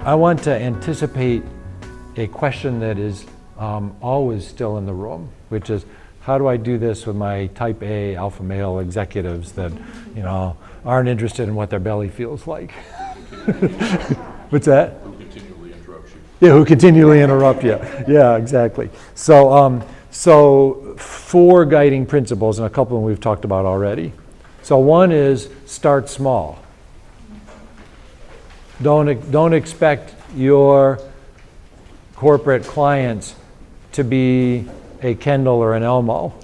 I want to anticipate a question that is always still in the room, which is, how do I do this with my type A alpha male executives that, aren't interested in what their belly feels like? What's that? Who continually interrupts you. Yeah, who continually interrupt you. Yeah, exactly. So 4 guiding principles, and a couple of them we've talked about already. So one is start small. Don't expect your corporate clients to be a Kendall or an Elmo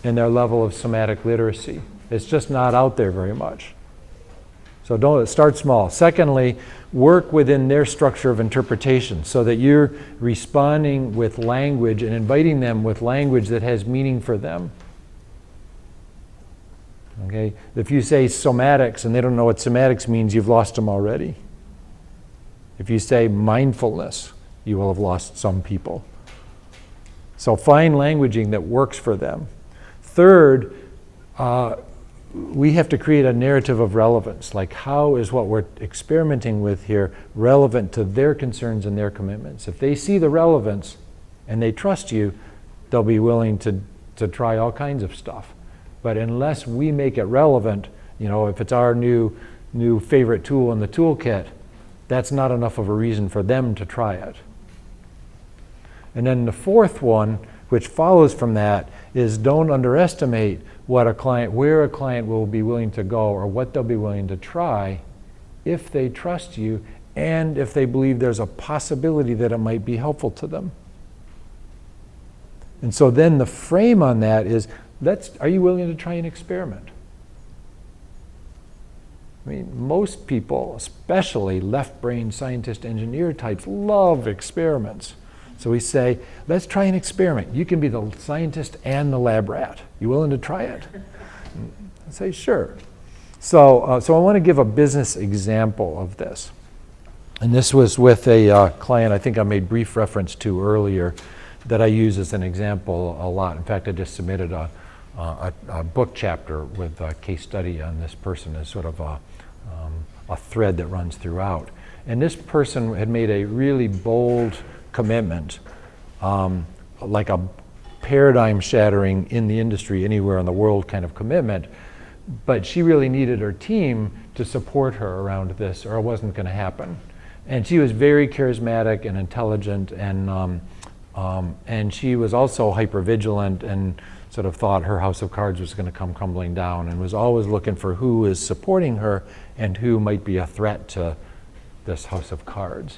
in their level of somatic literacy. It's just not out there very much. So don't start small. Secondly, work within their structure of interpretation so that you're responding with language and inviting them with language that has meaning for them. Okay? If you say somatics and they don't know what somatics means, you've lost them already. If you say mindfulness, you will have lost some people. So find languaging that works for them. Third, we have to create a narrative of relevance. Like, how is what we're experimenting with here relevant to their concerns and their commitments? If they see the relevance and they trust you, they'll be willing to try all kinds of stuff. But unless we make it relevant, if it's our new favorite tool in the toolkit, that's not enough of a reason for them to try it. And then the fourth one, which follows from that, is don't underestimate where a client will be willing to go or what they'll be willing to try if they trust you and if they believe there's a possibility that it might be helpful to them. And so then the frame on that is, are you willing to try an experiment? I mean, most people, especially left-brain scientist engineer types, love experiments. So we say, let's try an experiment. You can be the scientist and the lab rat. You willing to try it? I say, sure. So I want to give a business example of this. And this was with a client I think I made brief reference to earlier that I use as an example a lot. In fact, I just submitted a book chapter with a case study on this person as sort of a thread that runs throughout. And this person had made a really bold commitment, like a paradigm shattering in the industry anywhere in the world kind of commitment, but she really needed her team to support her around this or it wasn't going to happen. And she was very charismatic and intelligent and she was also hypervigilant and sort of thought her house of cards was going to come crumbling down and was always looking for who is supporting her and who might be a threat to this house of cards.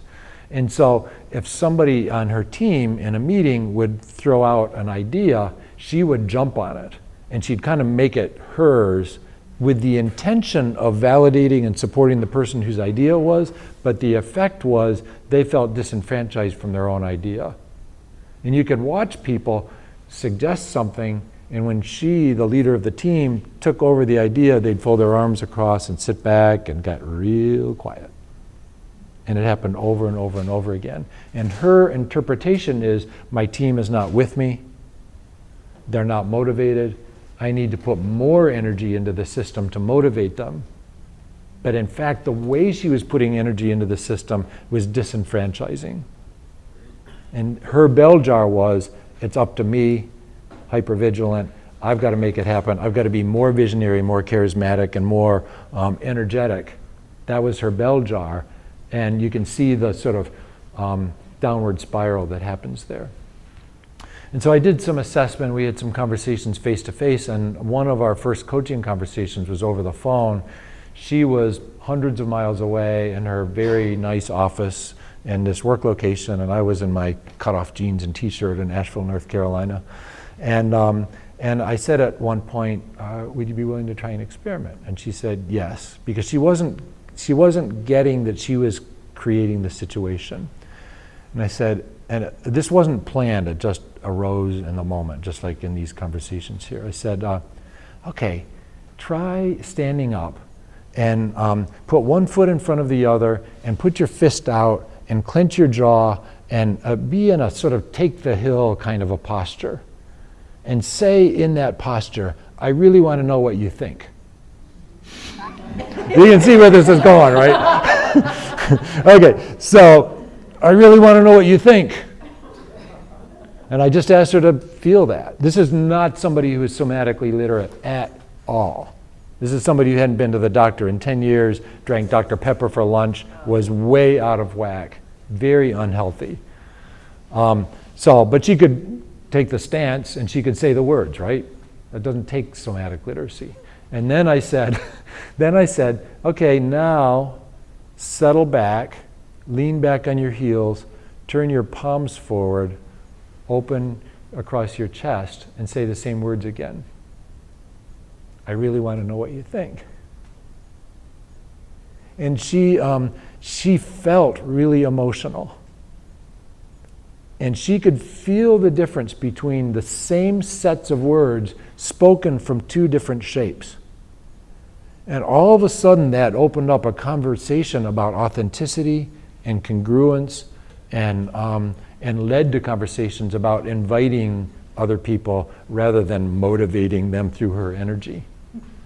And so if somebody on her team in a meeting would throw out an idea, she would jump on it and she'd kind of make it hers with the intention of validating and supporting the person whose idea it was, but the effect was they felt disenfranchised from their own idea. And you could watch people suggest something, and when she, the leader of the team, took over the idea, they'd fold their arms across and sit back and got real quiet. And it happened over and over and over again. And her interpretation is, my team is not with me, they're not motivated, I need to put more energy into the system to motivate them. But in fact, the way she was putting energy into the system was disenfranchising. And her bell jar was, it's up to me, hypervigilant, I've got to make it happen, I've got to be more visionary, more charismatic, and more energetic. That was her bell jar. And you can see the sort of downward spiral that happens there. And so I did some assessment, we had some conversations face to face, and one of our first coaching conversations was over the phone. She was hundreds of miles away in her very nice office in this work location, and I was in my cutoff jeans and t-shirt in Asheville, North Carolina. And I said at one point, would you be willing to try an experiment? And she said yes, because she wasn't getting that she was creating the situation. And I said, and this wasn't planned, it just arose in the moment, just like in these conversations here. I said, okay, try standing up and put one foot in front of the other and put your fist out and clench your jaw and be in a sort of take the hill kind of a posture. And say in that posture, I really want to know what you think. You can see where this is going, right? Okay, so I really want to know what you think. And I just asked her to feel that. This is not somebody who is somatically literate at all. This is somebody who hadn't been to the doctor in 10 years, drank Dr. Pepper for lunch, was way out of whack, very unhealthy. But she could take the stance and she could say the words, right? That doesn't take somatic literacy. And then I said, okay, now settle back, lean back on your heels, turn your palms forward, open across your chest, and say the same words again. I really want to know what you think. And she felt really emotional. And she could feel the difference between the same sets of words spoken from two different shapes. And all of a sudden that opened up a conversation about authenticity and congruence and led to conversations about inviting other people rather than motivating them through her energy.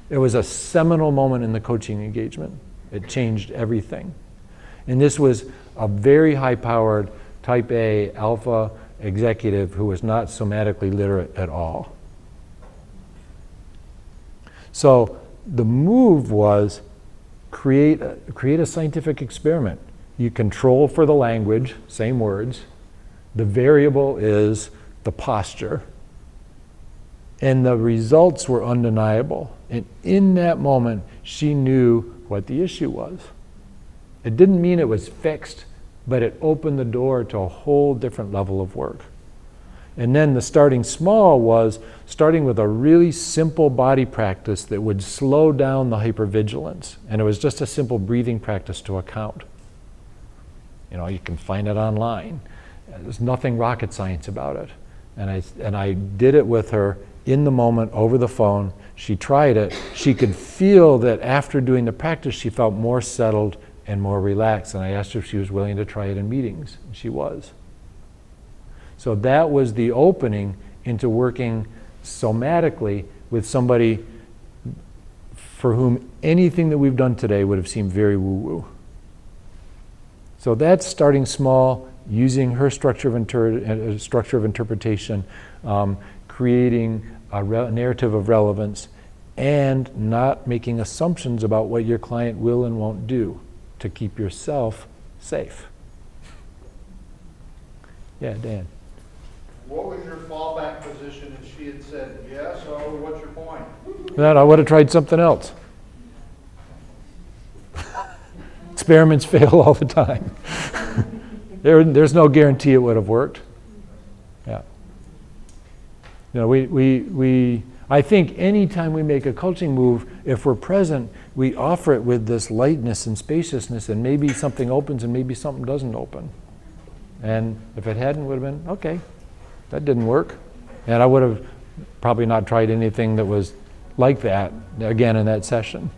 It was a seminal moment in the coaching engagement. It changed everything. And this was a very high-powered type A alpha executive who was not somatically literate at all. So the move was create a scientific experiment. You control for the language, same words. The variable is the posture. And the results were undeniable. And in that moment, she knew what the issue was. It didn't mean it was fixed, but it opened the door to a whole different level of work. And then the starting small was starting with a really simple body practice that would slow down the hypervigilance. And it was just a simple breathing practice to account. You can find it online. There's nothing rocket science about it. And I did it with her in the moment over the phone. She tried it. She could feel that after doing the practice, she felt more settled and more relaxed. And I asked her if she was willing to try it in meetings. And she was. So that was the opening into working somatically with somebody for whom anything that we've done today would have seemed very woo-woo. So that's starting small, using her structure of interpretation, creating a narrative of relevance, and not making assumptions about what your client will and won't do to keep yourself safe. Yeah, Dan. What was your fallback position if she had said, yes, so what's your point? Then I would have tried something else. Experiments fail all the time. There's no guarantee it would have worked. Yeah. I think anytime we make a coaching move, if we're present, we offer it with this lightness and spaciousness, and maybe something opens and maybe something doesn't open. And if it hadn't, it would have been, okay, that didn't work. And I would have probably not tried anything that was like that again in that session.